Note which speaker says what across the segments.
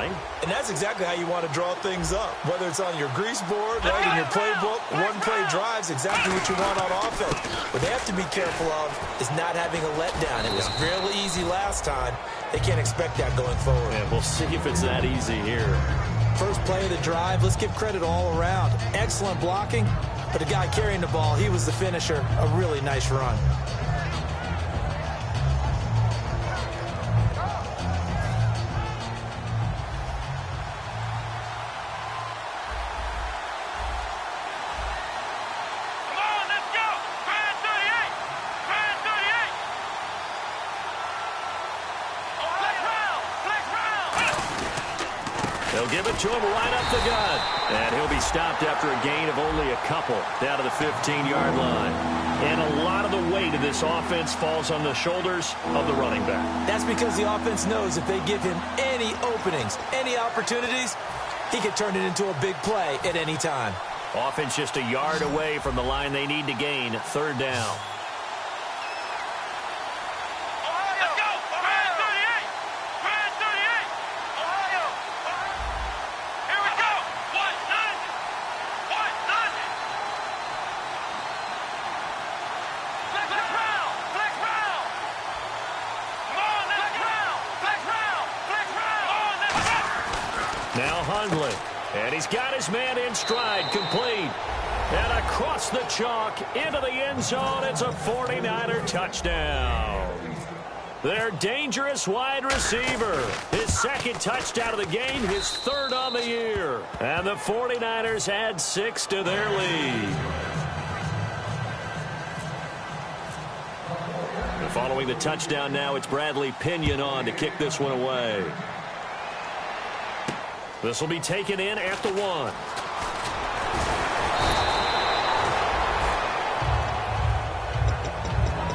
Speaker 1: line.
Speaker 2: And that's exactly how you want to draw things up. Whether it's on your grease board, right, in your playbook, one-play drives, exactly what you want on offense. What they have to be careful of is not having a letdown. It was really easy last time. They can't expect that going forward.
Speaker 1: And we'll see if it's that easy here.
Speaker 2: First play of the drive, let's give credit all around. Excellent blocking, but the guy carrying the ball, he was the finisher. A really nice run.
Speaker 1: They'll give it to him right up the gut. And he'll be stopped after a gain of only a couple down to the 15-yard line. And a lot of the weight of this offense falls on the shoulders of the running back.
Speaker 2: That's because the offense knows if they give him any openings, any opportunities, he can turn it into a big play at any time.
Speaker 1: Offense just a yard away from the line they need to gain. Third down. Now Hundley, and he's got his man in stride, complete. And across the chalk, into the end zone, it's a 49er touchdown. Their dangerous wide receiver, his second touchdown of the game, his third on the year. And the 49ers add 6 to their lead. And following the touchdown now, it's Bradley Pinion on to kick this one away. This will be taken in at the 1.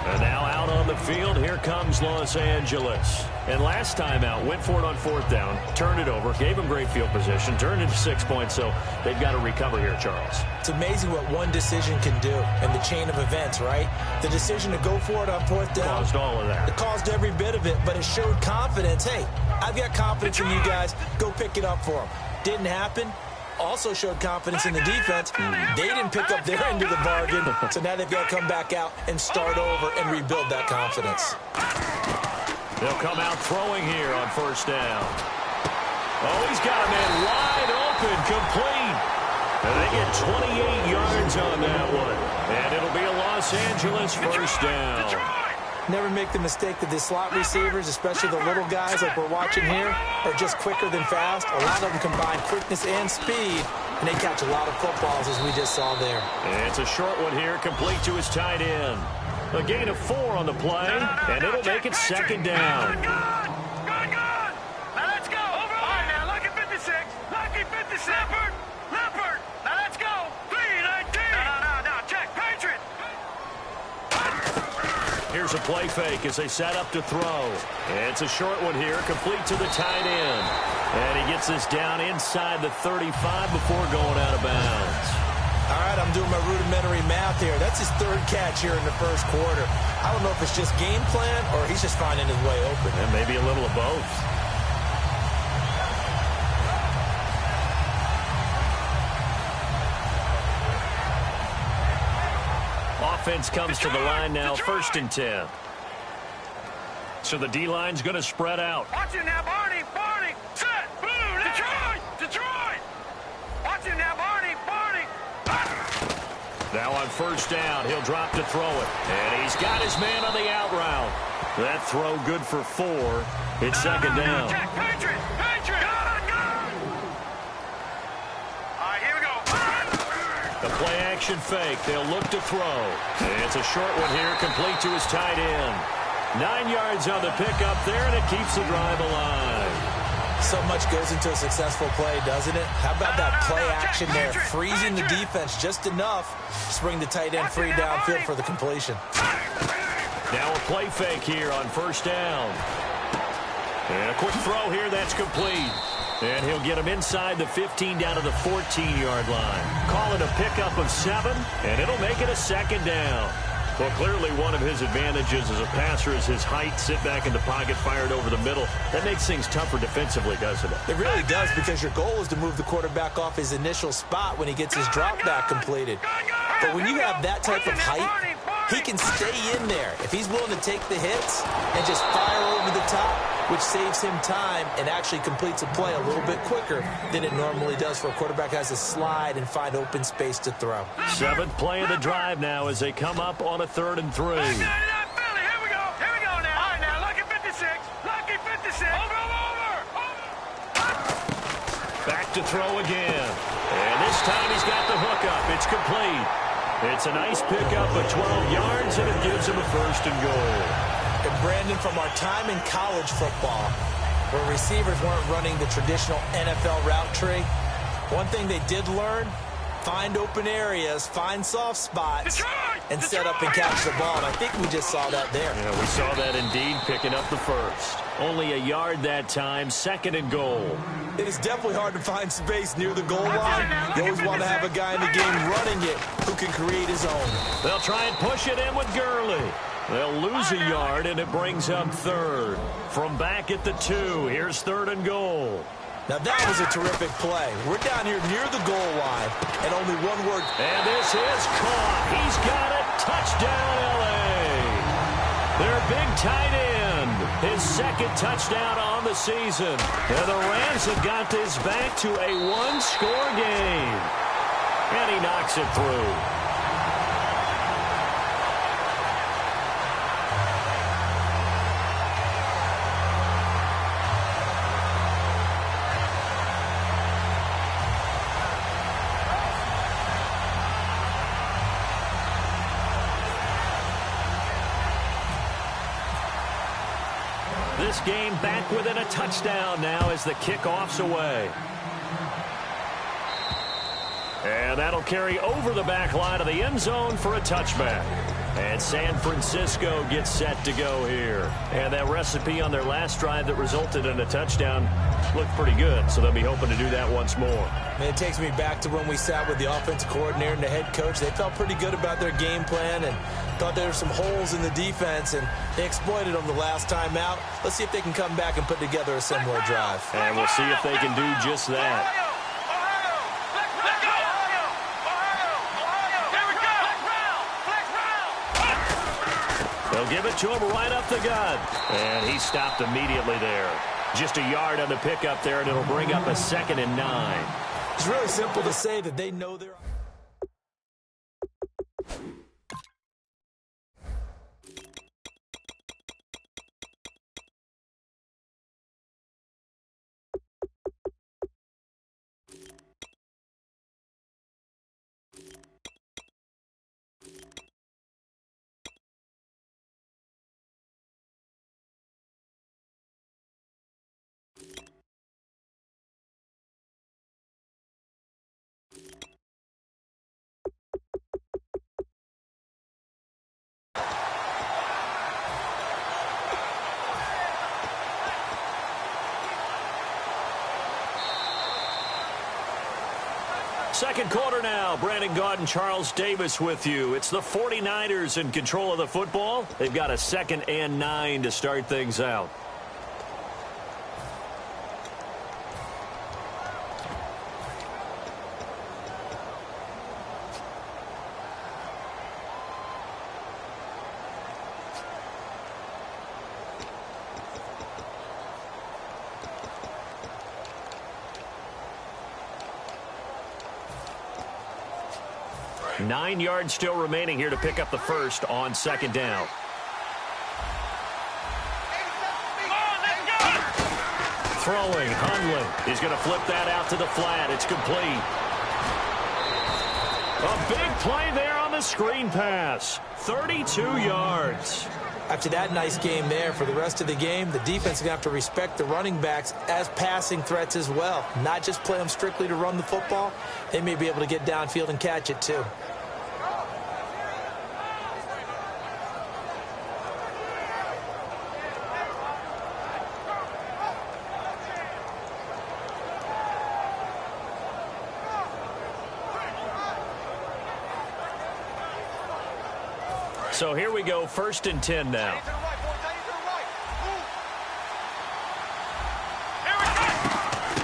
Speaker 1: And now out on the field, here comes Los Angeles. And last time out, went for it on fourth down, turned it over, gave them great field position, turned into 6 points, so they've got to recover here, Charles.
Speaker 2: It's amazing what one decision can do in the chain of events, right? The decision to go for it on fourth down.
Speaker 1: Caused all of that.
Speaker 2: It caused every bit of it, but it showed confidence. Hey, I've got confidence in you guys. Go pick it up for them. Didn't happen. Also showed confidence in the defense. They didn't pick up their end of the bargain, so now they've got to come back out and start over and rebuild that confidence.
Speaker 1: They'll come out throwing here on first down. Oh, he's got a man wide open, complete. And they get 28 yards on that one. And it'll be a Los Angeles first down.
Speaker 2: Never make the mistake that the slot receivers, especially the little guys like we're watching here, are just quicker than fast. A lot of them combine quickness and speed, and they catch a lot of footballs, as we just saw there.
Speaker 1: And it's a short one here, complete to his tight end. A gain of 4 on the play, and it'll make it second down.
Speaker 3: Good. Now let's go. All right, now, lucky 56. Lucky 56. Leopard. Now let's go. 319. No. Check. Patriot.
Speaker 1: Here's a play fake as they set up to throw. It's a short one here, complete to the tight end. And he gets this down inside the 35 before going out of bounds.
Speaker 2: All right, I'm doing my rudimentary math here. That's his third catch here in the first quarter. I don't know if it's just game plan or he's just finding his way open.
Speaker 1: And maybe a little of both. Offense comes to the line now, first and 10. So the D-line's going to spread out.
Speaker 3: Watch it now, Barney. Set. Blue. Detroit. Watch it now, Barney.
Speaker 1: Now on first down, he'll drop to throw it. And he's got his man on the out route. That throw good for 4. It's second down.
Speaker 3: Check. Patriot. Good. All right, here we go.
Speaker 1: The play action fake. They'll look to throw. It's a short one here, complete to his tight end. 9 yards on the pickup there, and it keeps the drive alive.
Speaker 2: So much goes into a successful play, doesn't it? How about that play action there, freezing the defense just enough to bring the tight end free downfield for the completion.
Speaker 1: Now a play fake here on first down. And a quick throw here, that's complete. And he'll get him inside the 15 down to the 14-yard line. Call it a pickup of 7, and it'll make it a second down. Well, clearly one of his advantages as a passer is his height. Sit back in the pocket, fired over the middle. That makes things tougher defensively, doesn't it?
Speaker 2: It really does, because your goal is to move the quarterback off his initial spot when he gets his drop back completed. But when you have that type of height, he can stay in there if he's willing to take the hits and just fire over the top, which saves him time and actually completes a play a little bit quicker than it normally does for a quarterback who has to slide and find open space to throw.
Speaker 1: 7th play of the drive now as they come up on a 3rd and 3.
Speaker 3: Here we go. Here we go now. All right, now, lucky 56. Lucky 56. Over.
Speaker 1: Back to throw again. And this time he's got the hook up. It's complete. It's a nice pickup of 12 yards, and it gives him a 1st and goal.
Speaker 2: And Brandon, from our time in college football, where receivers weren't running the traditional NFL route tree, one thing they did learn: find open areas, find soft spots, and set up and catch the ball. And I think we just saw that there.
Speaker 1: Yeah, we saw that indeed, picking up the 1st. Only a yard that time, 2nd and goal.
Speaker 2: It is definitely hard to find space near the goal line. You always want to have a guy in the game running it who can create his own.
Speaker 1: They'll try and push it in with Gurley. They'll lose a yard, and it brings up 3rd. From back at the 2, here's 3rd and goal.
Speaker 2: Now that was a terrific play. We're down here near the goal line, and only one word.
Speaker 1: And this is caught. He's got it. Touchdown, L.A. Their big tight end. His 2nd touchdown on the season. And the Rams have got this back to a 1-score game. And he knocks it through. This game back within a touchdown now as the kickoff's away. And that'll carry over the back line of the end zone for a touchback. And San Francisco gets set to go here. And that recipe on their last drive that resulted in a touchdown looked pretty good, so they'll be hoping to do that once more.
Speaker 2: And it takes me back to when we sat with the offensive coordinator and the head coach. They felt pretty good about their game plan and thought there were some holes in the defense, and they exploited them the last time out. Let's see if they can come back and put together a similar drive.
Speaker 1: And we'll see if they can do just that. They'll give it to him right up the gut. And he stopped immediately there. Just a yard on the pickup there, and it'll bring up a 2nd and 9.
Speaker 2: It's really simple to say that they know they're...
Speaker 1: Second quarter now. Brandon Gaudin, Charles Davis with you. It's the 49ers in control of the football. They've got a 2nd and 9 to start things out. Nine yards still remaining here to pick up the 1st on 2nd down. Throwing, Hundley. He's going to flip that out to the flat. It's complete. A big play there on the screen pass. 32 yards.
Speaker 2: After that nice game there, for the rest of the game, the defense is going to have to respect the running backs as passing threats as well. Not just play them strictly to run the football. They may be able to get downfield and catch it too.
Speaker 1: So here we go, 1st and 10 now.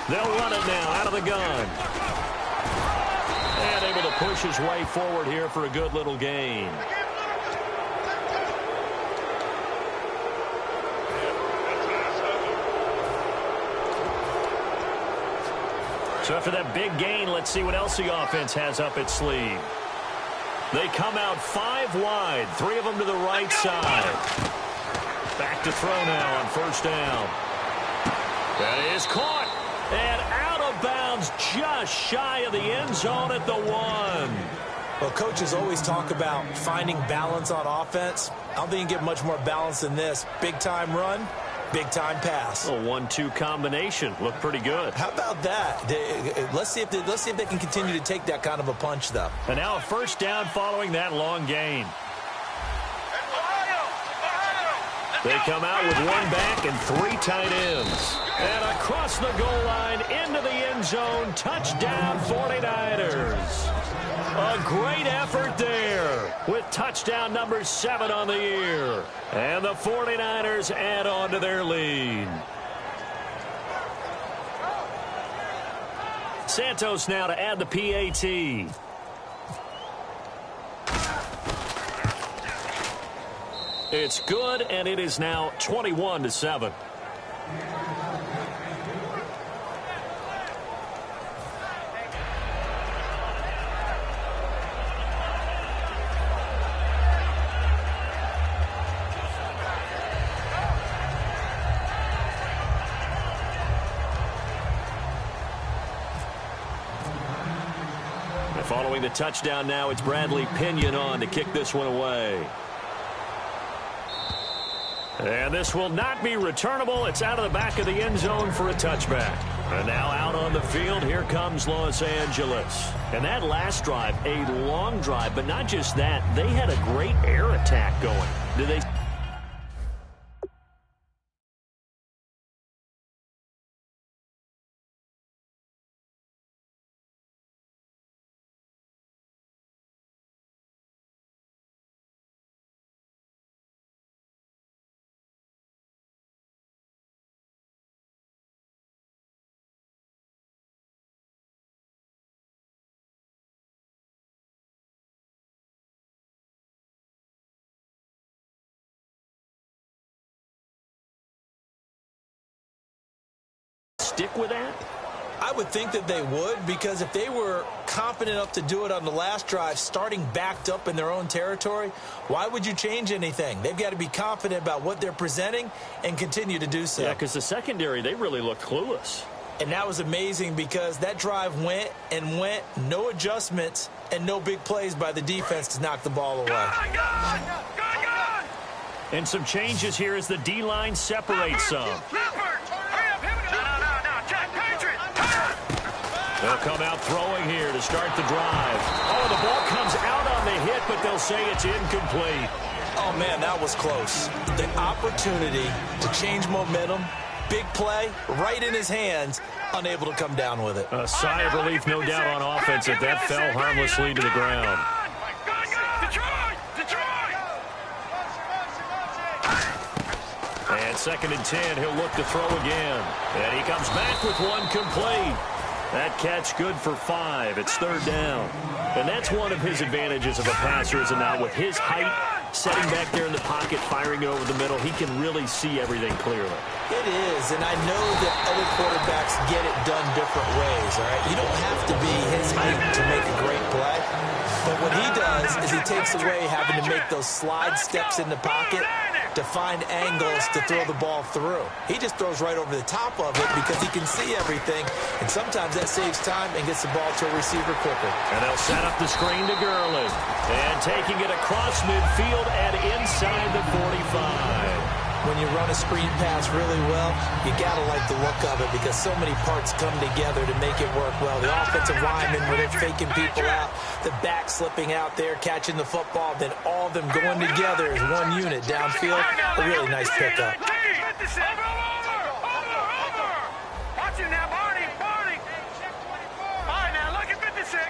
Speaker 1: They'll run it now out of the gun. And able to push his way forward here for a good little gain. So after that big gain, let's see what else the offense has up its sleeve. They come out 5 wide, 3 of them to the right side. Back to throw now on 1st down. That is caught. And out of bounds just shy of the end zone at the 1.
Speaker 2: Well, coaches always talk about finding balance on offense. I don't think you can get much more balance than this. Big-time run, big-time pass.
Speaker 1: A 1-2 combination. Looked pretty good.
Speaker 2: How about that? Let's see if they can continue to take that kind of a punch, though.
Speaker 1: And now a 1st down following that long gain. They come out with 1 back and 3 tight ends. And across the goal line into the end zone. Touchdown 49ers. A great effort there with touchdown number 7 on the year. And the 49ers add on to their lead. Santos now to add the PAT. It's good, and it is now 21-7. Following the touchdown now, it's Bradley Pinion on to kick this one away. And this will not be returnable. It's out of the back of the end zone for a touchback. And now out on the field, here comes Los Angeles. And that last drive, a long drive, but not just that. They had a great air attack going. Did they... stick with that?
Speaker 2: I would think that they would, because if they were confident enough to do it on the last drive, starting backed up in their own territory, why would you change anything? They've got to be confident about what they're presenting and continue to do so.
Speaker 1: Yeah, because the secondary, they really looked clueless.
Speaker 2: And that was amazing because that drive went and went, no adjustments, and no big plays by the defense to knock the ball away.
Speaker 1: And some changes here as the D-line separates some. They'll come out throwing here to start the drive. Oh, the ball comes out on the hit, but they'll say it's incomplete.
Speaker 2: Oh, man, that was close. The opportunity to change momentum, big play, right in his hands, unable to come down with it.
Speaker 1: A sigh of relief, no doubt, on offense that that fell harmlessly to the ground. And 2nd and 10, he'll look to throw again. And he comes back with one complete. That catch good for 5. It's 3rd down. And that's one of his advantages of a passer, is it not? With his height, setting back there in the pocket, firing over the middle, he can really see everything clearly.
Speaker 2: It is, and I know that other quarterbacks get it done different ways, all right? You don't have to be his height to make a great play. But what he does is he takes away having to make those slide steps in the pocket to find angles to throw the ball through. He just throws right over the top of it because he can see everything, and sometimes that saves time and gets the ball to a receiver quicker.
Speaker 1: And they'll set up the screen to Gurley. And taking it across midfield and inside the 45.
Speaker 2: When you run a screen pass really well, you got to like the look of it because so many parts come together to make it work well. The offensive linemen, where they're faking people out, the back slipping out there, catching the football, then all of them going together as one unit downfield. A really nice pickup.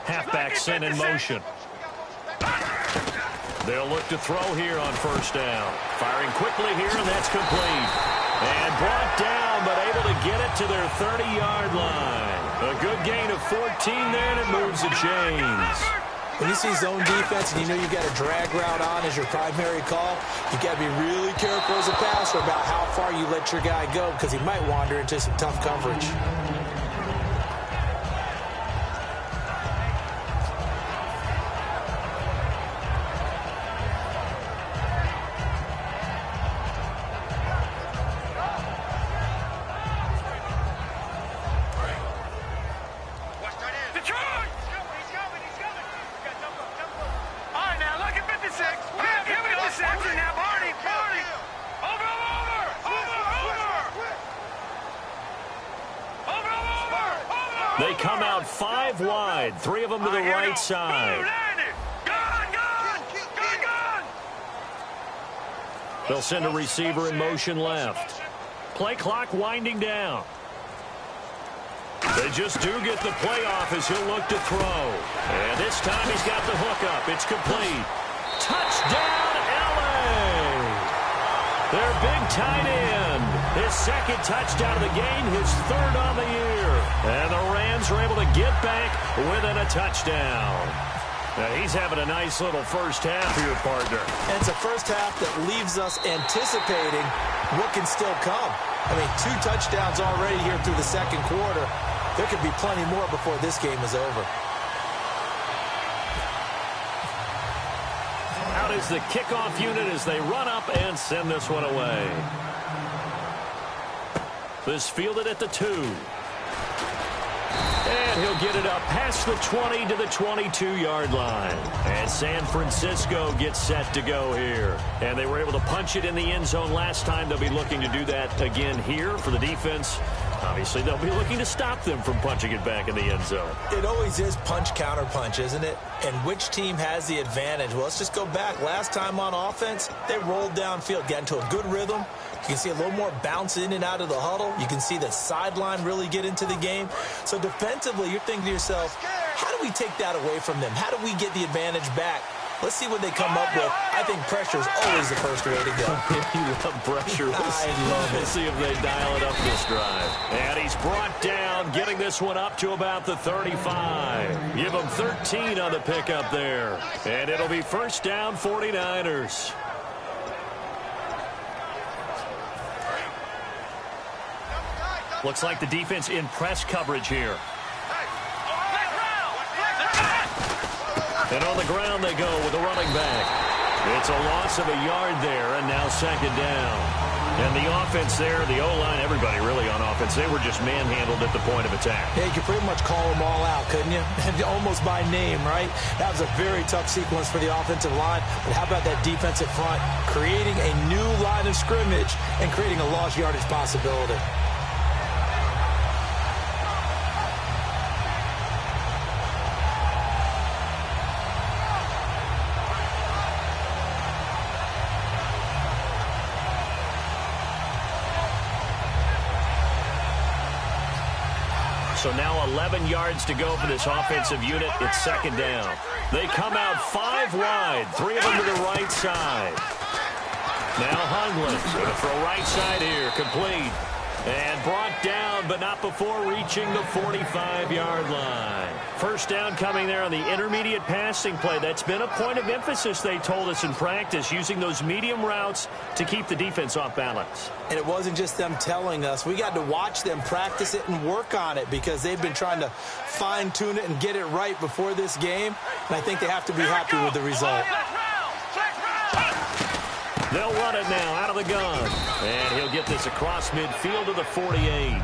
Speaker 1: Halfback sent in motion. They'll look to throw here on first down. Firing quickly here, and that's complete. And brought down, but able to get it to their 30-yard line. A good gain of 14 there, and it moves the chains.
Speaker 2: When you see zone defense and you know you've got a drag route on as your primary call, you've got to be really careful as a passer about how far you let your guy go because he might wander into some tough coverage.
Speaker 1: They come out 5 wide, 3 of them to the right side. They'll send a receiver in motion left. Play clock winding down. They just do get the play off as he'll look to throw. And this time he's got the hook up. It's complete. Touchdown, LA! Their big tight end. His second touchdown of the game, his 3rd on the year. And the Rams are able to get back within a touchdown. Now he's having a nice little first half here, partner.
Speaker 2: And it's a first half that leaves us anticipating what can still come. I mean, 2 touchdowns already here through the second quarter. There could be plenty more before this game is over.
Speaker 1: Out is the kickoff unit as they run up and send this one away. This fielded at the 2. And he'll get it up past the 20 to the 22-yard line. And San Francisco gets set to go here. And they were able to punch it in the end zone last time. They'll be looking to do that again here for the defense. Obviously, they'll be looking to stop them from punching it back in the end zone.
Speaker 2: It always is punch, counter punch, isn't it? And which team has the advantage? Well, let's just go back. Last time on offense, they rolled downfield, got into a good rhythm. You can see a little more bounce in and out of the huddle. You can see the sideline really get into the game. So defensively, you're thinking to yourself, how do we take that away from them? How do we get the advantage back? Let's see what they come up with. I think pressure is always the first way to go.
Speaker 1: You love pressure.
Speaker 2: I love it.
Speaker 1: Let's see if they dial it up this drive. And he's brought down, getting this one up to about the 35. Give him 13 on the pickup there. And it'll be first down, 49ers. Looks like the defense in press coverage here. And on the ground they go with the running back. It's a loss of a yard there, and now second down. And the offense there, the O-line, everybody really on offense, they were just manhandled at the point of attack.
Speaker 2: Yeah, you could pretty much call them all out, couldn't you? Almost by name, right? That was a very tough sequence for the offensive line. But how about that defensive front creating a new line of scrimmage and creating a lost yardage possibility?
Speaker 1: So now 11 yards to go for this offensive unit. It's second down. They come out 5 wide, 3 of them to the right side. Now Hundley going to throw right side here, complete. And brought down, but not before reaching the 45-yard line. First down coming there on the intermediate passing play. That's been a point of emphasis, they told us in practice, using those medium routes to keep the defense off balance.
Speaker 2: And it wasn't just them telling us. We got to watch them practice it and work on it because they've been trying to fine-tune it and get it right before this game. And I think they have to be happy with the result.
Speaker 1: They'll run it now out of the gun. And he'll get this across midfield to the 48.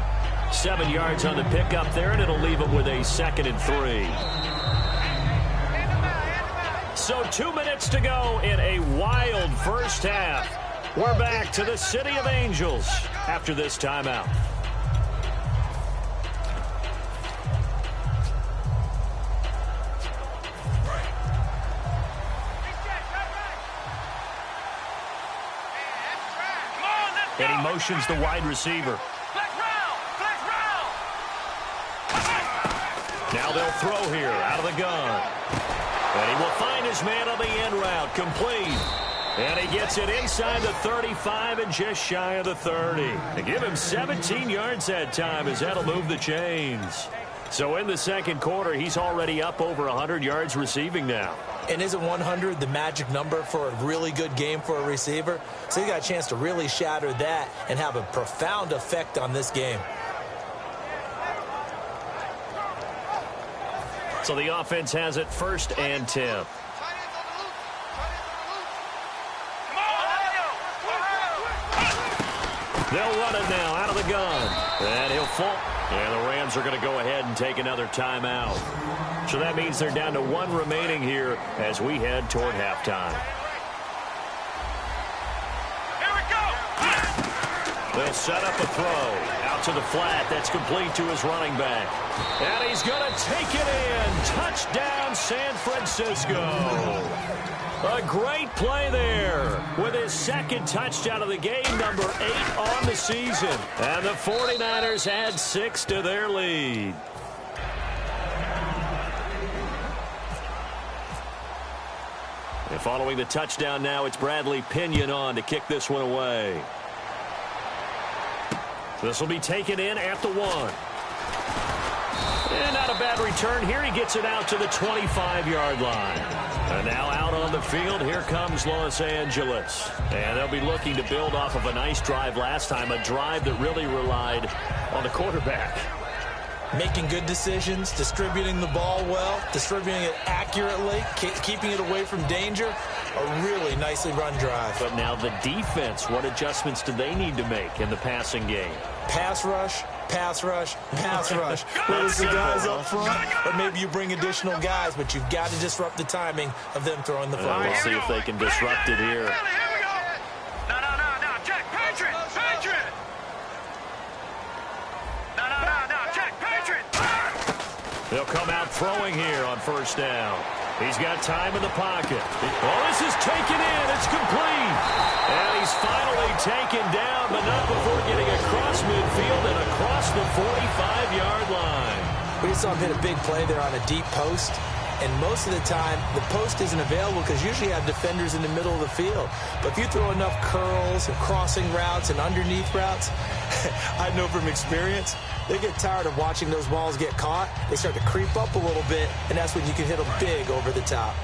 Speaker 1: 7 yards on the pickup there, and it'll leave him with a 2nd and 3. So 2 minutes to go in a wild first half. We're back to the City of Angels after this timeout. And he motions the wide receiver. Now they'll throw here out of the gun. And he will find his man on the end route. Complete. And he gets it inside the 35 and just shy of the 30. They give him 17 yards that time as that'll move the chains. So in the second quarter, he's already up over 100 yards receiving now.
Speaker 2: And isn't 100 the magic number for a really good game for a receiver? So he got a chance to really shatter that and have a profound effect on this game.
Speaker 1: So the offense has it 1st and 10. They'll run it now out of the gun. And he'll fall. And the Rams are going to go ahead and take another timeout. So that means they're down to 1 remaining here as we head toward halftime.
Speaker 3: Here we go.
Speaker 1: They'll set up a throw. Out to the flat. That's complete to his running back. And he's going to take it in. Touchdown, San Francisco. A great play there with his 2nd touchdown of the game, number 8 on the season. And the 49ers add 6 to their lead. And following the touchdown now, it's Bradley Pinion on to kick this one away. This will be taken in at the 1. And not a bad return here. He gets it out to the 25-yard line. And now out on the field, here comes Los Angeles. And they'll be looking to build off of a nice drive last time, a drive that really relied on the quarterback.
Speaker 2: Making good decisions, distributing the ball well, distributing it accurately, keeping it away from danger. A really nicely run drive.
Speaker 1: But now the defense, what adjustments do they need to make in the passing game?
Speaker 2: Pass rush, pass rush, pass rush. Whether it's the guys up front or maybe you bring additional guys, but you've got to disrupt the timing of them throwing the football.
Speaker 1: We'll see if they can disrupt it here.
Speaker 3: Here we go. No. Check. Patriot. No. Check. Patriot.
Speaker 1: They'll come out throwing here on 1st down. He's got time in the pocket. Oh, this is taken in. It's complete. And he's finally taken down, but not before getting across midfield and across the 45-yard line.
Speaker 2: We just saw him hit a big play there on a deep post. And most of the time, the post isn't available because usually you have defenders in the middle of the field. But if you throw enough curls and crossing routes and underneath routes, I know from experience, they get tired of watching those balls get caught. They start to creep up a little bit, and that's when you can hit them big over the top.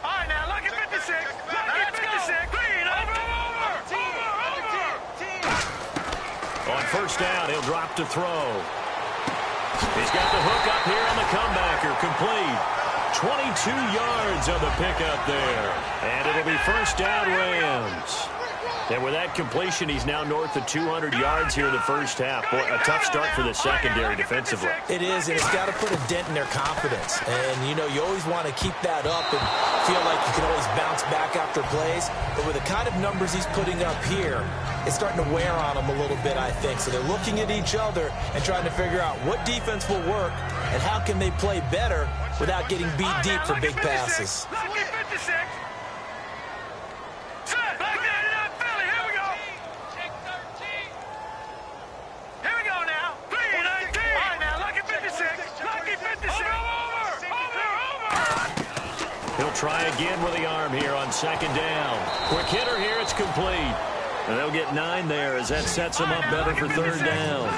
Speaker 3: All right, now, look at 56. Let's go. 56. Over.
Speaker 1: On 1st down, he'll drop to throw. He's got the hook up here on the comebacker. Complete. 22 yards on the pickup there. And it'll be 1st down Rams. And with that completion, he's now north of 200 yards here in the 1st half. Boy, a tough start for the secondary defensively.
Speaker 2: It is, and it's got to put a dent in their confidence. And, you know, you always want to keep that up and feel like you can always bounce back after plays. But with the kind of numbers he's putting up here, it's starting to wear on them a little bit, I think. So they're looking at each other and trying to figure out what defense will work and how can they play better without getting beat deep for big passes.
Speaker 3: Lucky 56. Set. Back there to that Philly. Here we go. Check 13. Here we go now. 3-19. All right, now, lucky 56. Lucky 56. Over.
Speaker 1: He'll try again with the arm here on 2nd down. Quick hitter here. It's complete. And they'll get 9 there as that sets them up better for 3rd down.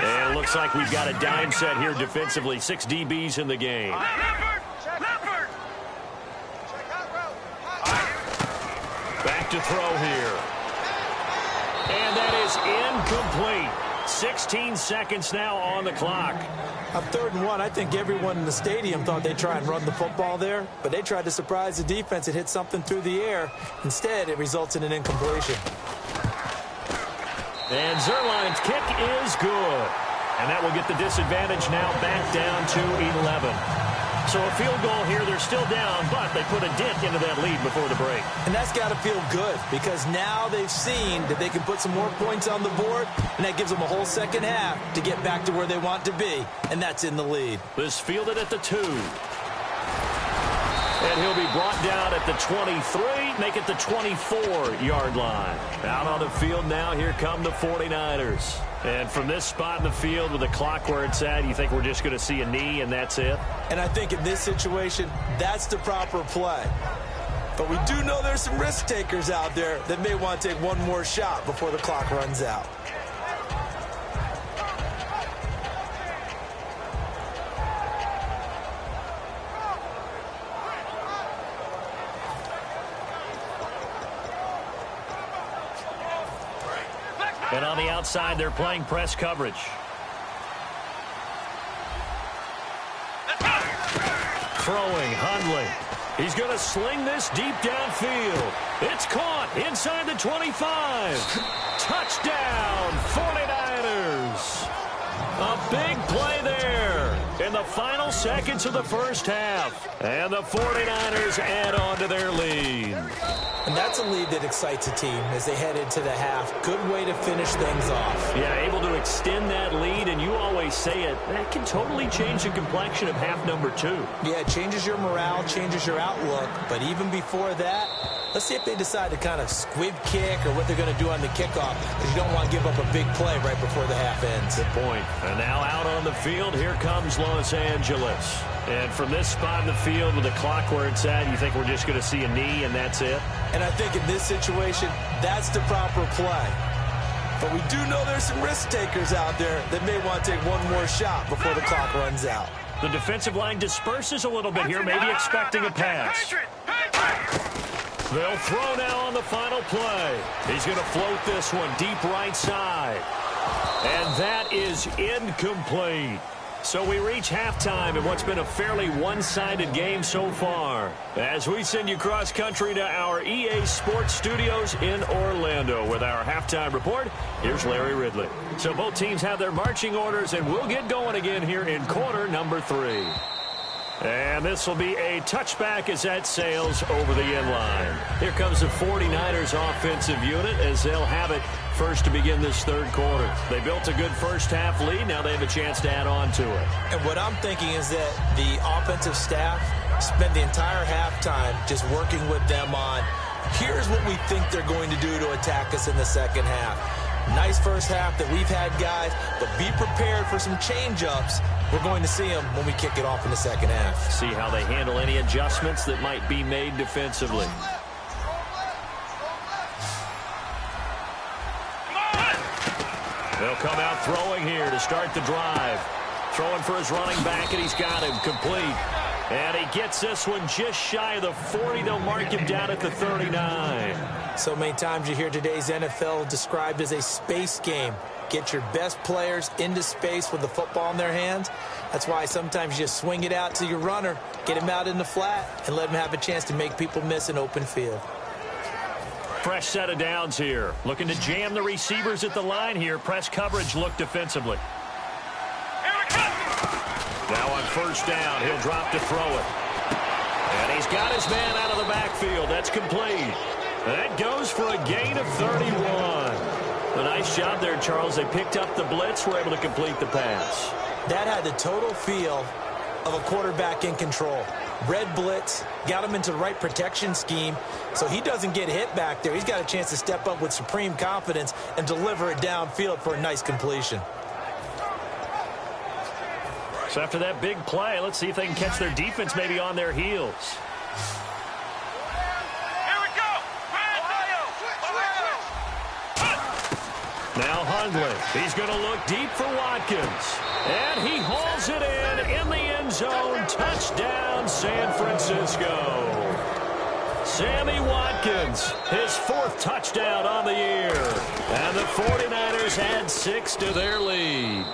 Speaker 1: And it looks like we've got a dime set here defensively. 6 DBs in the game.
Speaker 3: Leopard.
Speaker 1: Back to throw here. And that is incomplete. 16 seconds now on the clock.
Speaker 2: On 3rd and 1, I think everyone in the stadium thought they'd try and run the football there, but they tried to surprise the defense and hit something through the air. Instead, it results in an incompletion.
Speaker 1: And Zuerlein's kick is good. And that will get the disadvantage now back down to 11. So a field goal here, they're still down, but they put a dent into that lead before the break.
Speaker 2: And that's got to feel good because now they've seen that they can put some more points on the board, and that gives them a whole second half to get back to where they want to be, and that's in the lead.
Speaker 1: This fielded at the 2. And he'll be brought down at the 23, make it the 24-yard line. Out on the field now, here come the 49ers. And from this spot in the field with the clock where it's at, you think we're just going to see a knee and that's it?
Speaker 2: And I think in this situation, that's the proper play. But we do know there's some risk takers out there that may want to take one more shot before the clock runs out.
Speaker 1: And on the outside, they're playing press coverage. Throwing, Hundley. He's going to sling this deep downfield. It's caught inside the 25. Touchdown, 49ers. A big play there in the final seconds of the first half. And the 49ers add on to their lead.
Speaker 2: And that's a lead that excites a team as they head into the half. Good way to finish things off.
Speaker 1: Yeah, able to extend that lead, and you always say it, that can totally change the complexion of half number 2.
Speaker 2: Yeah, it changes your morale, changes your outlook. But even before that, let's see if they decide to kind of squib kick or what they're going to do on the kickoff, because you don't want to give up a big play right before the half ends.
Speaker 1: Good point. And now out on the field, here comes Los Angeles. And from this spot in the field with the clock where it's at, you think we're just going to see a knee and that's it?
Speaker 2: And I think in this situation, that's the proper play. But we do know there's some risk takers out there that may want to take one more shot before the clock runs out.
Speaker 1: The defensive line disperses a little bit here, maybe expecting a pass. They'll throw now on the final play. He's going to float this one deep right side. And that is incomplete. So we reach halftime in what's been a fairly one-sided game so far. As we send you cross-country to our EA Sports Studios in Orlando with our halftime report, here's Larry Ridley. So both teams have their marching orders, and we'll get going again here in quarter number 3. And this will be a touchback as that sails over the end line. Here comes the 49ers offensive unit as they'll have it first to begin this third quarter. They built a good first half lead. Now they have a chance to add on to it.
Speaker 2: And what I'm thinking is that the offensive staff spent the entire halftime just working with them on, here's what we think they're going to do to attack us in the second half. Nice first half that we've had, guys, but be prepared for some change-ups. We're going to see them when we kick it off in the second half.
Speaker 1: See how they handle any adjustments that might be made defensively. They'll come out throwing here to start the drive. Throwing for his running back, and he's got him complete. And he gets this one just shy of the 40. They'll mark him down at the 39.
Speaker 2: So many times you hear today's NFL described as a space game. Get your best players into space with the football in their hands. That's why sometimes you just swing it out to your runner, get him out in the flat, and let him have a chance to make people miss an open field.
Speaker 1: Fresh set of downs here. Looking to jam the receivers at the line here. Press coverage look defensively. Now on first down, he'll drop to throw it. And he's got his man out of the backfield. That's complete. That goes for a gain of 31. A nice job there, Charles. They picked up the blitz, were able to complete the pass.
Speaker 2: That had the total feel of a quarterback in control. Red blitz, got him into the right protection scheme, so he doesn't get hit back there. He's got a chance to step up with supreme confidence and deliver it downfield for a nice completion.
Speaker 1: So after that big play, let's see if they can catch their defense maybe on their heels. Now Hundley, he's going to look deep for Watkins. And he hauls it in the end zone. Touchdown, San Francisco. Sammy Watkins, his 4th touchdown on the year. And the 49ers add 6 to their lead.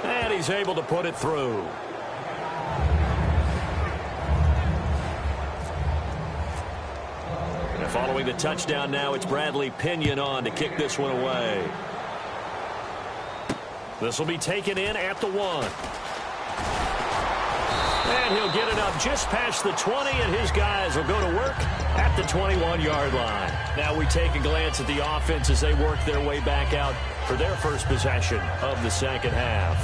Speaker 1: And he's able to put it through. And following the touchdown now, it's Bradley Pinion on to kick this one away. This will be taken in at the 1. And he'll get it up just past the 20, and his guys will go to work at the 21-yard line. Now we take a glance at the offense as they work their way back out for their first possession of the second half.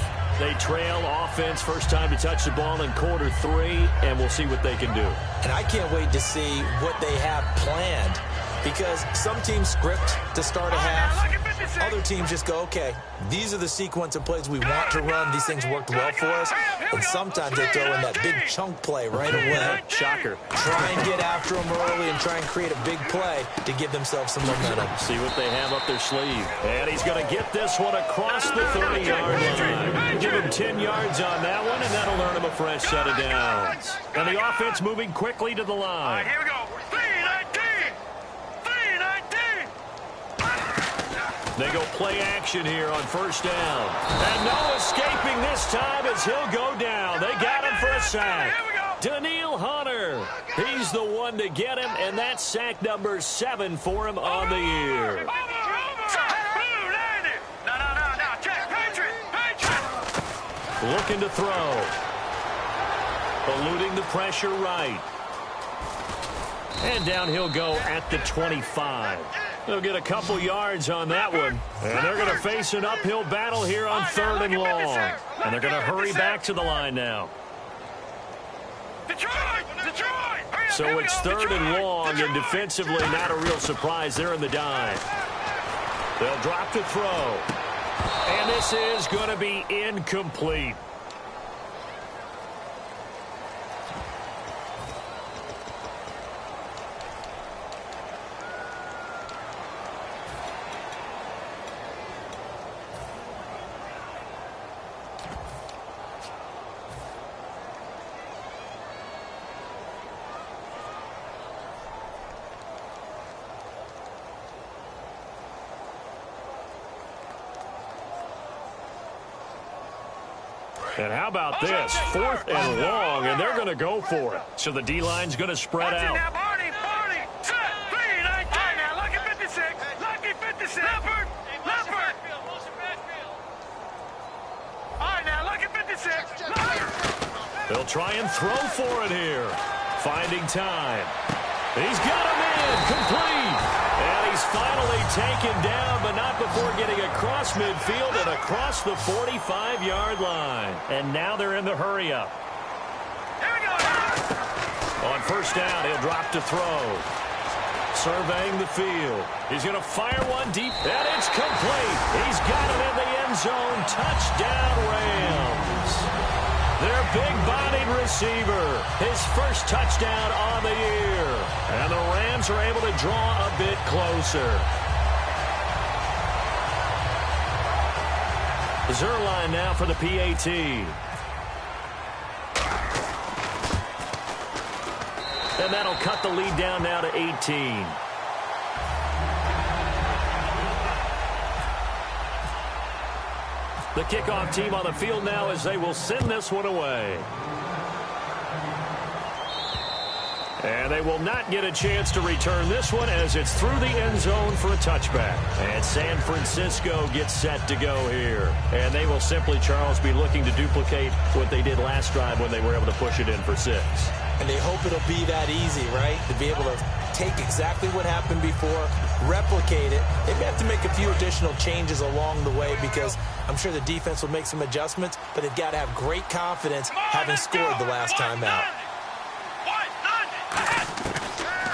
Speaker 1: They trail offense first time to touch the ball in quarter 3, and we'll see what they can do.
Speaker 2: And I can't wait to see what they have planned, because some teams script to start a half. Other teams just go, okay, these are the sequence of plays we want to run. These things worked well for us. And sometimes they throw in that big chunk play right away.
Speaker 1: Shocker.
Speaker 2: Try and get after them early and try and create a big play to give themselves some momentum.
Speaker 1: See what they have up their sleeve. And he's going to get this one across the 30-yard line. Give him 10 yards on that one, and that'll earn him a fresh set of downs. And the offense moving quickly to the line.
Speaker 3: Here we go. 3-19.
Speaker 1: They go play action here on first down. And no escaping this time as he'll go down. They got him for a sack. Danielle Hunter. He's the one to get him, and that's sack number 7 for him on the year. Looking to throw. Eluding the pressure right. And down he'll go at the 25. They'll get a couple yards on that one. And they're going to face an uphill battle here on 3rd and long. And they're going to hurry back to the line now. So it's 3rd and long, and defensively not a real surprise. They're in the dive. They'll drop to throw. And this is going to be incomplete. And how about this? 4th and long, and they're going to go for it. So the D-line's going to spread out. They'll try and throw for it here. Finding time. He's got him in. Complete. And he's finally taken down, but not before getting across midfield and across the 45-yard line. And now they're in the hurry-up. On first down, he'll drop to throw. Surveying the field. He's going to fire one deep, and it's complete. He's got it in the end zone. Touchdown, Rams. Their big-bodied receiver, his first touchdown on the year. And the Rams are able to draw a bit closer. Zuerlein now for the PAT. And that'll cut the lead down now to 18. The kickoff team on the field now as they will send this one away. And they will not get a chance to return this one as it's through the end zone for a touchback. And San Francisco gets set to go here. And they will simply, Charles, be looking to duplicate what they did last drive when they were able to push it in for 6.
Speaker 2: And they hope it'll be that easy, right? To be able to take exactly what happened before, replicate it. They may have to make a few additional changes along the way because I'm sure the defense will make some adjustments, but they've got to have great confidence having scored the last time out.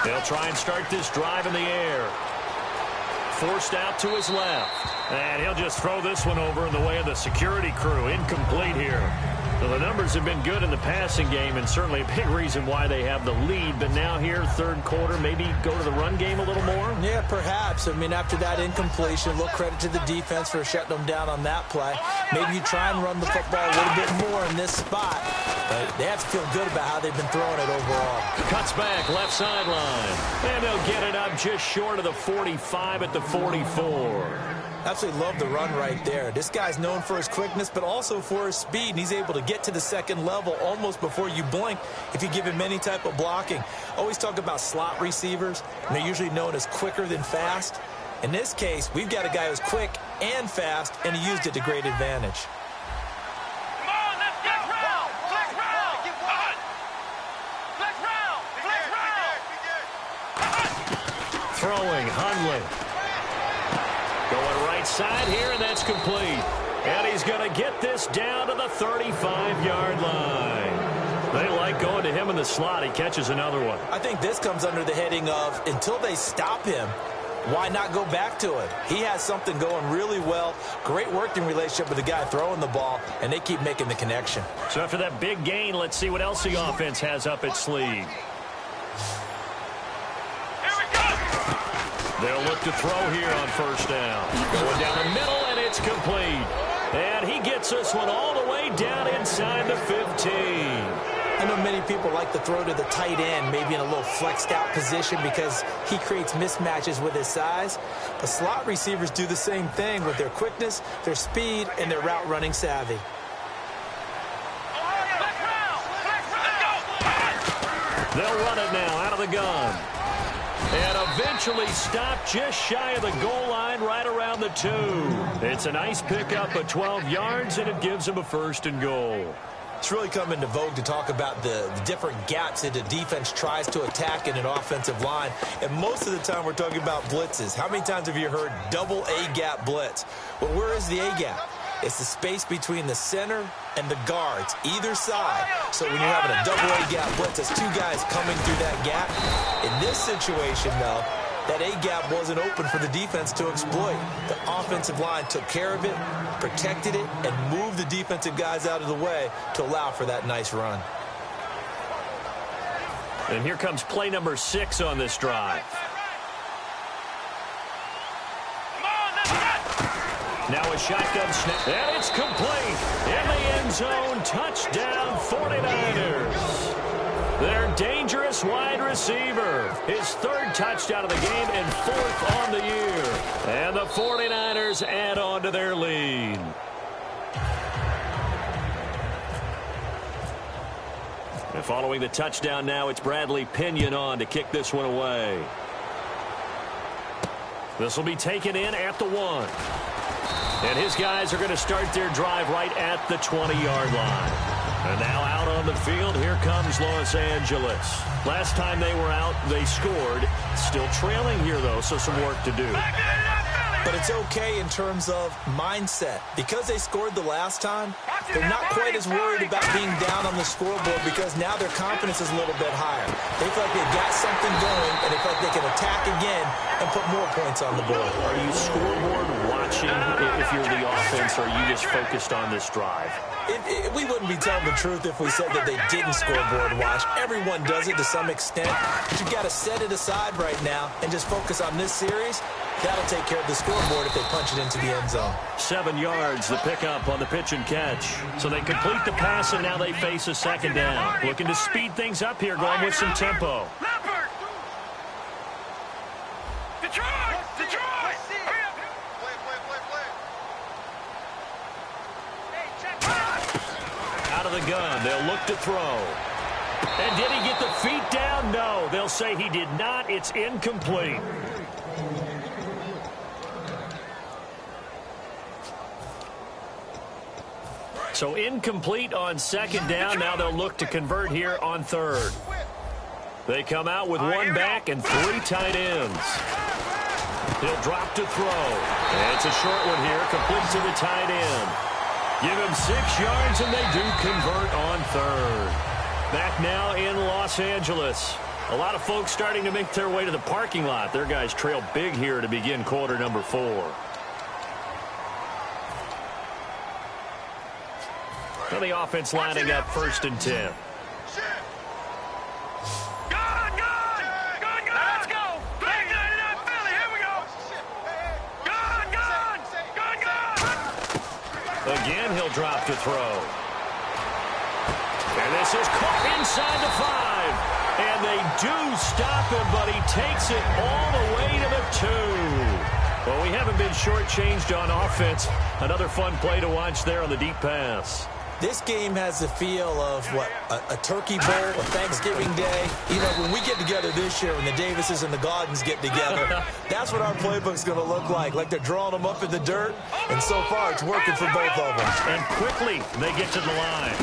Speaker 1: They'll try and start this drive in the air. Forced out to his left. And he'll just throw this one over in the way of the security crew. Incomplete here. Well, the numbers have been good in the passing game and certainly a big reason why they have the lead. But now here, 3rd quarter, maybe go to the run game a little more?
Speaker 2: Yeah, perhaps. I mean, after that incompletion, a little credit to the defense for shutting them down on that play. Maybe you try and run the football a little bit more in this spot. But they have to feel good about how they've been throwing it overall.
Speaker 1: Cuts back, left sideline. And they'll get it up just short of the 45 at the 44.
Speaker 2: Absolutely love the run right there. This guy's known for his quickness, but also for his speed. And he's able to get to the second level almost before you blink if you give him any type of blocking. Always talk about slot receivers, and they're usually known as quicker than fast. In this case, we've got a guy who's quick and fast, and he used it to great advantage. Throwing, Hundley. Going right side here, and that's complete.
Speaker 1: And he's going to get this down to the 35-yard line. They like going to him in the slot. He catches another one.
Speaker 2: I think this comes under the heading of until they stop him, why not go back to it? He has something going really well. Great working relationship with the guy throwing the ball, and they keep making the connection.
Speaker 1: So after that big gain, let's see what else the offense has up its sleeve. They'll look to throw here on first down. Going down the middle, and it's complete. And he gets this one all the way down inside the 15.
Speaker 2: I know many people like to throw to the tight end, maybe in a little flexed out position because he creates mismatches with his size. But slot receivers do the same thing with their quickness, their speed, and their route running savvy.
Speaker 1: They'll run it now out of the gun. And eventually stopped just shy of the goal line right around the 2. It's a nice pickup of 12 yards, and it gives him a 1st and goal.
Speaker 2: It's really come into vogue to talk about the different gaps that the defense tries to attack in an offensive line. And most of the time we're talking about blitzes. How many times have you heard double A-gap blitz? Well, where is the A-gap? It's the space between the center and the guards, either side. So when you're having a double A-gap blitz, it's 2 guys coming through that gap. In this situation, though, that A-gap wasn't open for the defense to exploit. The offensive line took care of it, protected it, and moved the defensive guys out of the way to allow for that nice run.
Speaker 1: And here comes play number 6 on this drive. Now a shotgun snap, and it's complete. In the end zone, touchdown 49ers. Their dangerous wide receiver. His 3rd touchdown of the game and 4th on the year. And the 49ers add on to their lead. And following the touchdown now, it's Bradley Pinion on to kick this one away. This will be taken in at the 1. And his guys are going to start their drive right at the 20-yard line. And now out on the field, here comes Los Angeles. Last time they were out, they scored. Still trailing here, though, so some work to do.
Speaker 2: But it's okay in terms of mindset. Because they scored the last time, they're not quite as worried about being down on the scoreboard because now their confidence is a little bit higher. They feel like they've got something going, and they feel like they can attack again and put more points on the board.
Speaker 1: Are you scoreboard watching if you're the offense, or are you just focused on this drive?
Speaker 2: We wouldn't be telling the truth if we said that they didn't scoreboard watch. Everyone does it to some extent. But you've got to set it aside right now and just focus on this series. That'll take care of the scoreboard if they punch it into the end zone.
Speaker 1: 7 yards, the pickup on the pitch and catch. So they complete the pass, and now they face a 2nd down. Looking to speed things up here, going with some tempo.
Speaker 3: Leopard! Detroit! Detroit! Hurry up!
Speaker 1: Out of the gun, they'll look to throw. And did he get the feet down? No, they'll say he did not. It's incomplete. So incomplete on 2nd down. Now they'll look to convert here on 3rd. They come out with 1 back and 3 tight ends. He'll drop to throw. And it's a short one here, complete to the tight end. Give him 6 yards, and they do convert on 3rd. Back now in Los Angeles. A lot of folks starting to make their way to the parking lot. Their guys trail big here to begin quarter number 4. Well, the offense lining up 1st and 10.
Speaker 3: Let's go! Philly, here we go!
Speaker 1: Again, he'll drop to throw. And this is caught inside the 5. And they do stop him, but he takes it all the way to the 2. Well, we haven't been shortchanged on offense. Another fun play to watch there on the deep pass.
Speaker 2: This game has the feel of, what, a turkey bowl, a Thanksgiving day. You know, when we get together this year, when the Davises and the Gaudens get together, that's what our playbook's going to look like they're drawing them up in the dirt, and so far it's working for both of them.
Speaker 1: And quickly, they get to the line.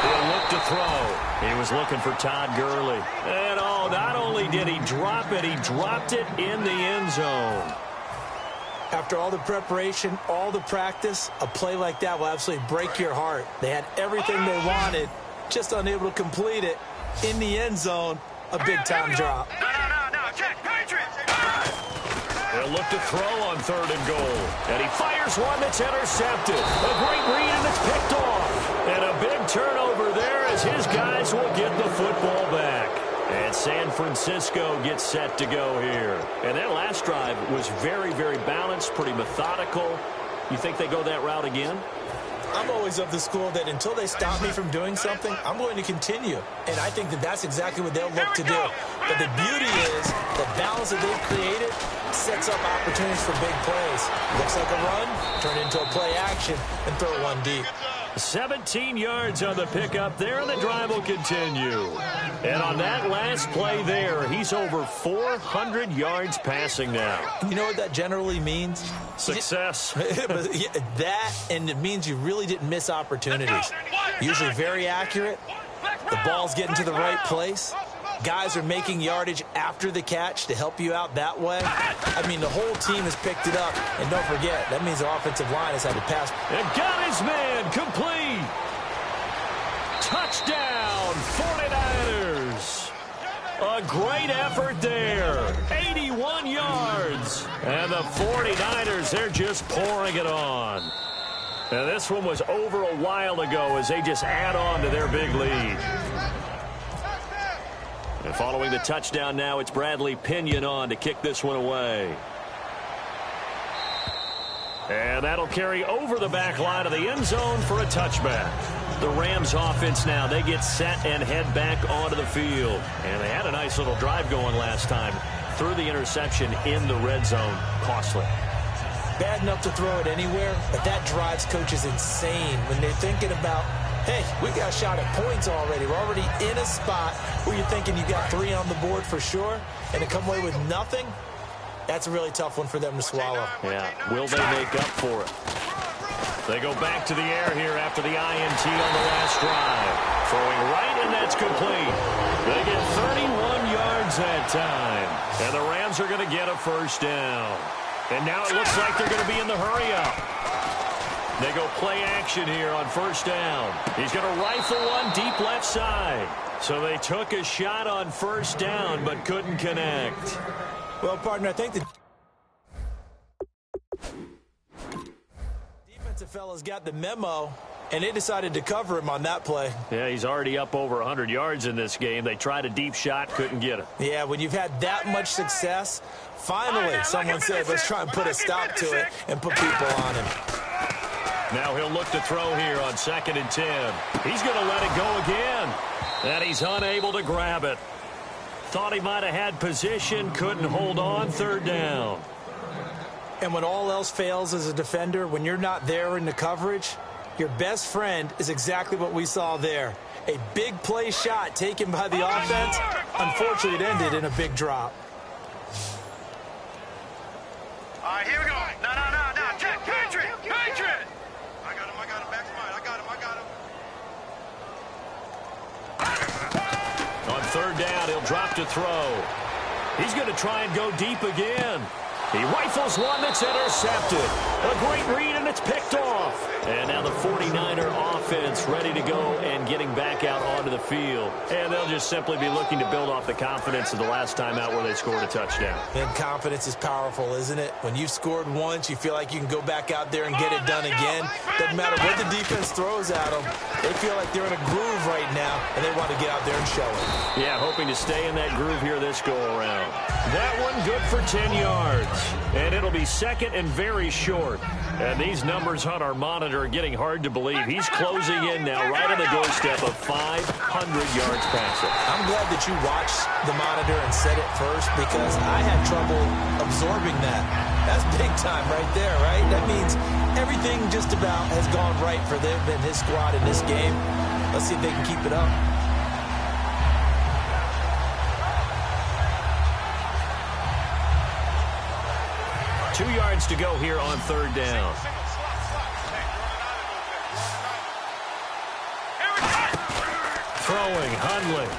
Speaker 1: He'll look to throw. He was looking for Todd Gurley. And, not only did he drop it, he dropped it in the end zone.
Speaker 2: After all the preparation, all the practice, a play like that will absolutely break your heart. They had everything they wanted, just unable to complete it. In the end zone, a big-time drop.
Speaker 3: No, check, Patriots!
Speaker 1: They'll look to throw on 3rd and goal. And he fires one that's intercepted. A great read, and it's picked off. And a big turnover there as his guys will get the football back. And San Francisco gets set to go here. And that last drive was very, very balanced, pretty methodical. You think they go that route again?
Speaker 2: I'm always of the school that until they stop me from doing something, I'm going to continue. And I think that that's exactly what they'll look to do. But the beauty is the balance that they've created sets up opportunities for big plays. Looks like a run, turn it into a play action, and throw one deep.
Speaker 1: 17 yards on the pickup there, and the drive will continue. And on that last play there, he's over 400 yards passing now.
Speaker 2: You know what that generally means?
Speaker 1: Success.
Speaker 2: That, and it means you really didn't miss opportunities. Usually very accurate. The ball's getting to the right place. Guys are making yardage after the catch to help you out that way. I mean, the whole team has picked it up. And don't forget, that means the offensive line has had to pass.
Speaker 1: And got his man complete. Touchdown, 49ers. A great effort there. 81 yards. And the 49ers, they're just pouring it on. And this one was over a while ago as they just add on to their big lead. And following the touchdown now, it's Bradley Pinion on to kick this one away. And that'll carry over the back line of the end zone for a touchback. The Rams offense now, they get set and head back onto the field. And they had a nice little drive going last time. Threw the interception in the red zone. Costly.
Speaker 2: Bad enough to throw it anywhere, but that drives coaches insane when they're thinking about, hey, we got a shot at points already. We're already in a spot where you're thinking you got 3 on the board for sure, and to come away with nothing, that's a really tough one for them to swallow.
Speaker 1: Yeah, will they make up for it? They go back to the air here after the INT on the last drive. Throwing right, and that's complete. They get 31 yards that time, and the Rams are going to get a first down. And now it looks like they're going to be in the hurry-up. They go play action here on first down. He's going to rifle one deep left side. So they took a shot on first down but couldn't connect.
Speaker 2: Well, partner, I think the defensive fellas got the memo, and they decided to cover him on that play.
Speaker 1: Yeah, he's already up over 100 yards in this game. They tried a deep shot, couldn't get him.
Speaker 2: Yeah, when you've had that much success, finally someone said, let's try and put a stop to it and put people on him.
Speaker 1: Now he'll look to throw here on 2nd and 10. He's going to let it go again. And he's unable to grab it. Thought he might have had position, couldn't hold on, 3rd down.
Speaker 2: And when all else fails as a defender, when you're not there in the coverage, your best friend is exactly what we saw there. A big play shot taken by the offense. Unfortunately, it ended in a big drop.
Speaker 3: All right, here we go. No. Check, Patriot. I got him. Back smart. I got him.
Speaker 1: On 3rd down, he'll drop to throw. He's going to try and go deep again. He rifles one that's intercepted. A great read, and it's picked off. And now the 49er offense ready to go and getting back out onto the field. And they'll just simply be looking to build off the confidence of the last time out where they scored a touchdown.
Speaker 2: And confidence is powerful, isn't it? When you've scored once, you feel like you can go back out there and get it done again. Doesn't matter what the defense throws at them. They feel like they're in a groove right now, and they want to get out there and show it.
Speaker 1: Yeah, hoping to stay in that groove here this go-around. That one good for 10 yards. And it'll be 2nd and very short. And these numbers on our monitor are getting hard to believe. He's closing in now right on the doorstep of 500 yards passing.
Speaker 2: I'm glad that you watched the monitor and said it first because I had trouble absorbing that. That's big time right there, right? That means everything just about has gone right for them and his squad in this game. Let's see if they can keep it up.
Speaker 1: 2 yards to go here on 3rd down. Throwing, Hundley.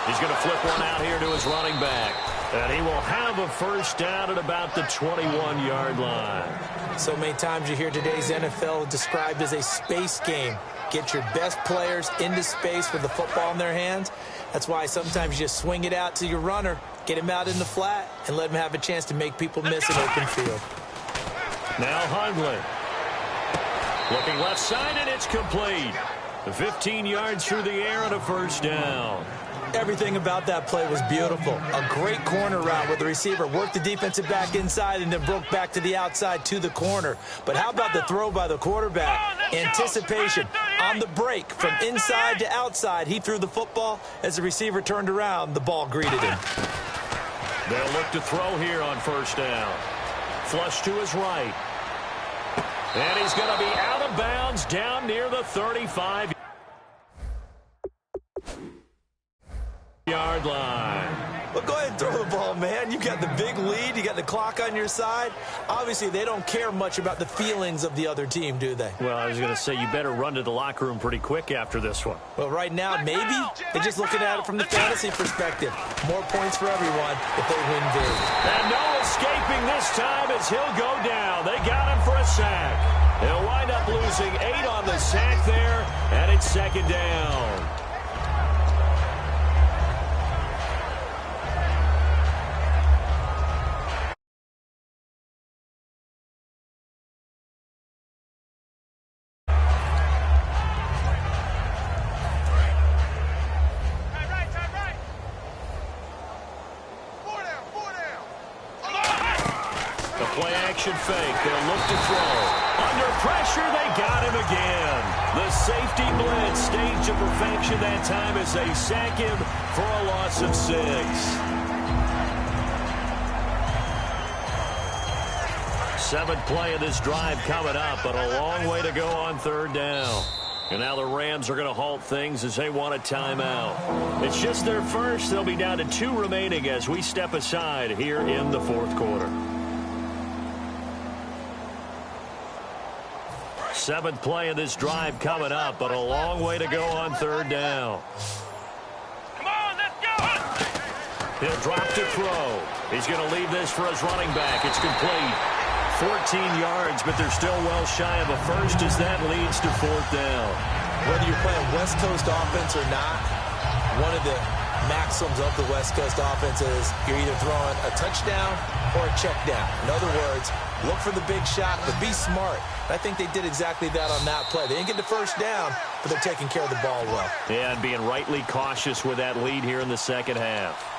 Speaker 1: He's going to flip one out here to his running back. And he will have a first down at about the 21-yard line.
Speaker 2: So many times you hear today's NFL described as a space game. Get your best players into space with the football in their hands. That's why sometimes you just swing it out to your runner, get him out in the flat, and let him have a chance to make people miss an open field.
Speaker 1: Now Hundley. Looking left side, and it's complete. 15 yards through the air and a first down.
Speaker 2: Everything about that play was beautiful. A great corner route where the receiver worked the defensive back inside and then broke back to the outside to the corner. But how about the throw by the quarterback? Anticipation on the break from inside to outside. He threw the football. As the receiver turned around, the ball greeted him.
Speaker 1: They'll look to throw here on first down. Flush to his right. And he's going to be out of bounds down near the 35-yard line.
Speaker 2: Well, go ahead and throw the ball, man. You got the big lead. You got the clock on your side. Obviously, they don't care much about the feelings of the other team, do they?
Speaker 1: Well, I was going to say you better run to the locker room pretty quick after this one.
Speaker 2: Well, right now, maybe they're just looking at it from the fantasy perspective. More points for everyone if they win big.
Speaker 1: And no escaping this time as he'll go down. They got him for a sack. They'll wind up losing 8 on the sack there, and it's second down. Fake. They'll look to throw. Under pressure, they got him again. The safety blitz staged to perfection that time as they sack him for a loss of 6. Seventh play of this drive coming up, but a long way to go on third down. And now the Rams are going to halt things as they want a timeout. It's just their first. They'll be down to 2 remaining as we step aside here in the fourth quarter. Seventh play of this drive coming up, but a long way to go on third down.
Speaker 3: Come on, let's go!
Speaker 1: He'll drop to throw. He's going to leave this for his running back. It's complete. 14 yards, but they're still well shy of a first as that leads to fourth down.
Speaker 2: Whether you're playing West Coast offense or not, one of the maxims of the West Coast offense is you're either throwing a touchdown or a check down. In other words, look for the big shot, but be smart. I think they did exactly that on that play. They didn't get the first down, but they're taking care of the ball well.
Speaker 1: Yeah, and being rightly cautious with that lead here in the second half.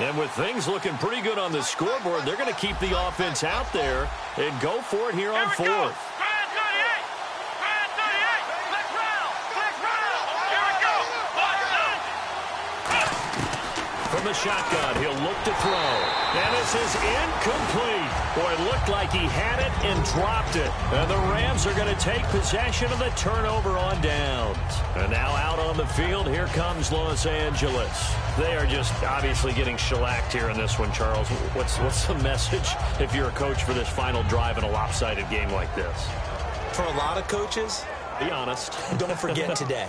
Speaker 1: And with things looking pretty good on the scoreboard, they're going to keep the offense out there and go for it here on fourth. From the shotgun, he'll look to throw. And this is incomplete. Boy, it looked like he had it and dropped it. And the Rams are going to take possession of the turnover on downs. And now out on the field, here comes Los Angeles. They are just obviously getting shellacked here in this one, Charles. What's the message if you're a coach for this final drive in a lopsided game like this?
Speaker 2: For a lot of coaches,
Speaker 1: be honest.
Speaker 2: Don't forget today.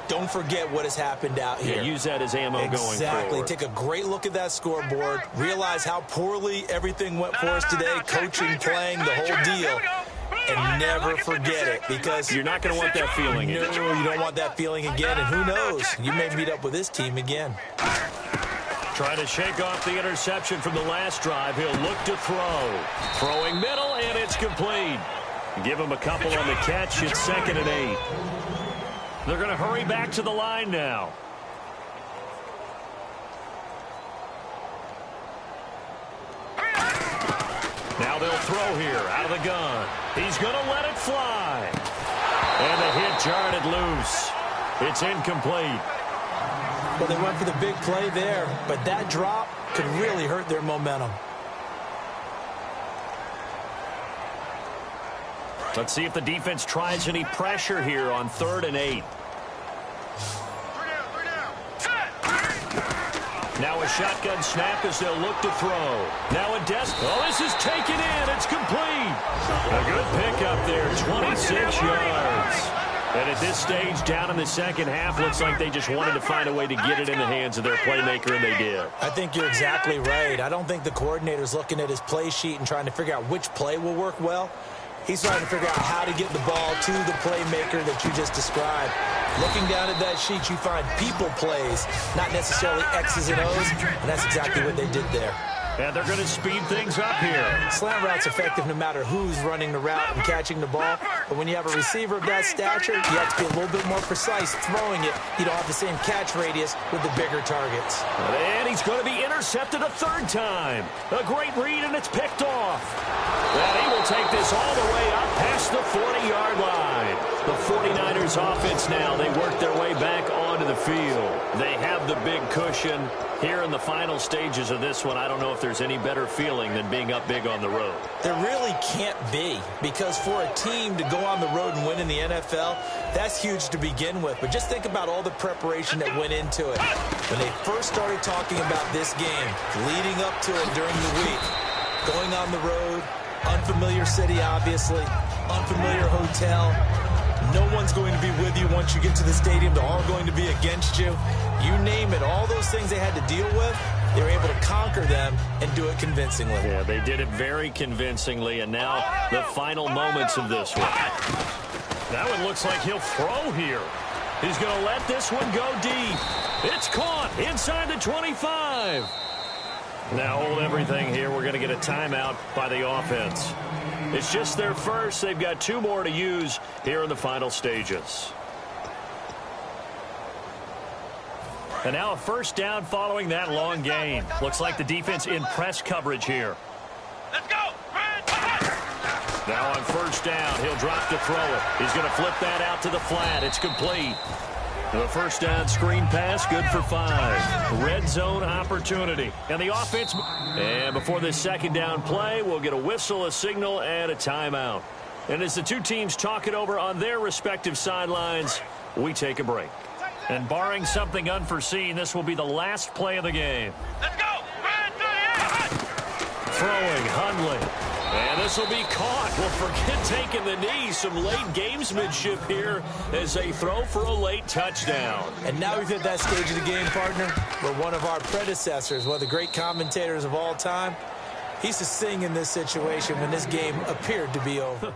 Speaker 2: Don't forget what has happened out here.
Speaker 1: Yeah, use that as ammo going forward.
Speaker 2: Exactly. Take a great look at that scoreboard. Realize how poorly everything went for us today. Coaching, playing, the whole deal. And never forget it, because
Speaker 1: you're not going to want that feeling again.
Speaker 2: No, you don't want that feeling again. And who knows? You may meet up with this team again.
Speaker 1: Trying to shake off the interception from the last drive. He'll look to throw. Throwing middle, and it's complete. Give him a couple on the catch. It's 2nd and 8. They're going to hurry back to the line now. Now they'll throw here out of the gun. He's going to let it fly. And the hit jarred it loose. It's incomplete.
Speaker 2: Well, they went for the big play there, but that drop could really hurt their momentum.
Speaker 1: Let's see if the defense tries any pressure here on 3rd and 8. Now a shotgun snap as they'll look to throw. Now a this is taken in. It's complete. A good pickup there, 26 yards. And at this stage, down in the second half, looks like they just wanted to find a way to get it in the hands of their playmaker, and they did.
Speaker 2: I think you're exactly right. I don't think the coordinator's looking at his play sheet and trying to figure out which play will work well. He's trying to figure out how to get the ball to the playmaker that you just described. Looking down at that sheet, you find people plays, not necessarily X's and O's, and that's exactly what they did there.
Speaker 1: And they're going to speed things up here.
Speaker 2: Slant route's effective no matter who's running the route and catching the ball. But when you have a receiver of that stature, you have to be a little bit more precise throwing it. You don't have the same catch radius with the bigger targets.
Speaker 1: And he's going to be intercepted a third time. A great read, and it's picked off. And he will take this all the way up past the 40-yard line. The 49ers offense now, they work their way back onto the field. They have the big cushion. Here in the final stages of this one, I don't know if there's any better feeling than being up big on the road.
Speaker 2: There really can't be, because for a team to go on the road and win in the NFL, that's huge to begin with. But just think about all the preparation that went into it. When they first started talking about this game, leading up to it during the week, going on the road, unfamiliar city, obviously, unfamiliar hotel. No one's going to be with you once you get to the stadium. They're all going to be against you. You name it, all those things they had to deal with, they were able to conquer them and do it convincingly.
Speaker 1: Yeah, they did it very convincingly, and now the final moments of this one. That one looks like he'll throw here. He's going to let this one go deep. It's caught inside the 25. Now hold everything here. We're going to get a timeout by the offense. It's just their first. They've got 2 more to use here in the final stages. And now a first down following that long gain. Looks like the defense in press coverage here.
Speaker 3: Let's go.
Speaker 1: Now on first down, he'll drop to throw it. He's going to flip that out to the flat. It's complete. The first down screen pass, good for 5. Red zone opportunity. And the offense. And before this second down play, we'll get a whistle, a signal, and a timeout. And as the two teams talk it over on their respective sidelines, we take a break. And barring something unforeseen, this will be the last play of the game.
Speaker 3: Let's go.
Speaker 1: Throwing, Hundley. And this will be caught. Well, forget taking the knee. Some late gamesmanship here as they throw for a late touchdown.
Speaker 2: And now we've hit that stage of the game, partner, where one of our predecessors, one of the great commentators of all time, he used to sing in this situation when this game appeared to be over.